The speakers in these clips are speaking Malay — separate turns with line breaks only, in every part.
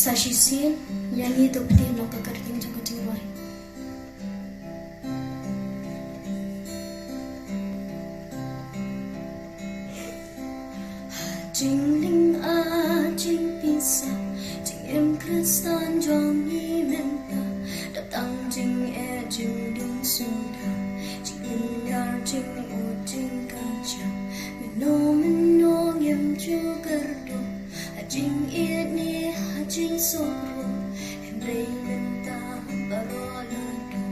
Sashisin, nyanyi dokti no kakarting jang jingwai. Jing ling a jing pisa, jing em kristan jong ni menta, đập tăng jing e jing ding suda, jing ling yar jing o jing kacang, mino ngem ju kerdo, jing it ni jing soro, em rei menta barolado,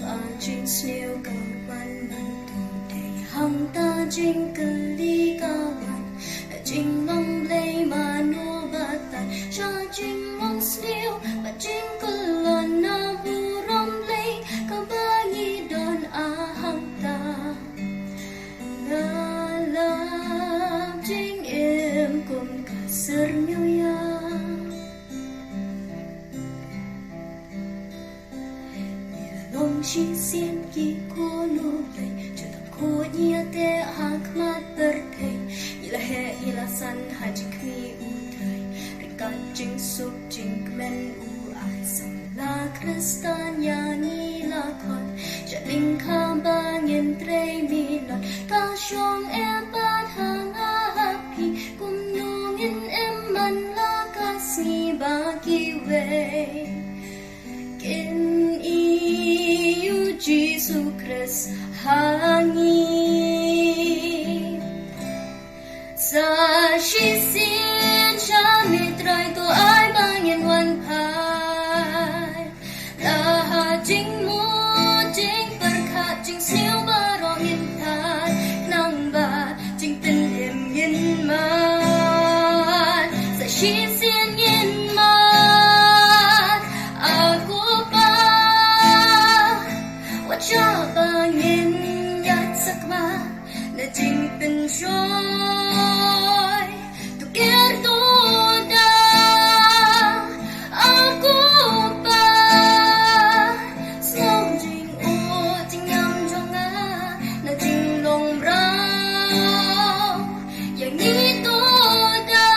a jing sneo kawan mantu, day hang ta jing keli kawan. Jing mong lay mano batan, siya jing mong sliw, ba jing kulon na buram lay, kabangi don ahang ta. Lalap jing em kum kasar niyo ya. Nilong si sian ki kono lay, jutang ko niya te hakmat berkay. Ilahe ilasan haji kri utray, rikat jing suk jing kmen uay, samla kristan yani lakon, jaling kabangin trey milon, kasyong epat hangahapi, kumnungin eman lakas ni bagi way. Kin iyu Jesu Christ hangin. Sashisin siya mitray to ay bangin wanpai. Lahat jing mo, jing perkat, jing siw barong intan, nang ba jing tinim yin man. Sashisin yin man, ako pa, watcha bangin yat sakma, na jing pensyoy. Tukirto da ako pa, slow jing o jing yam jonga, na jing long brown. Yang ito da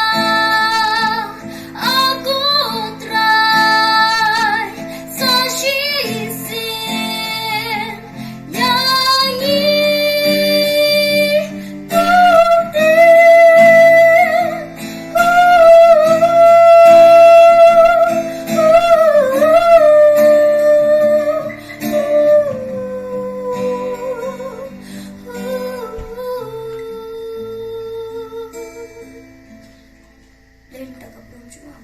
ako try sa shisin yang Lain tak kapal cuma.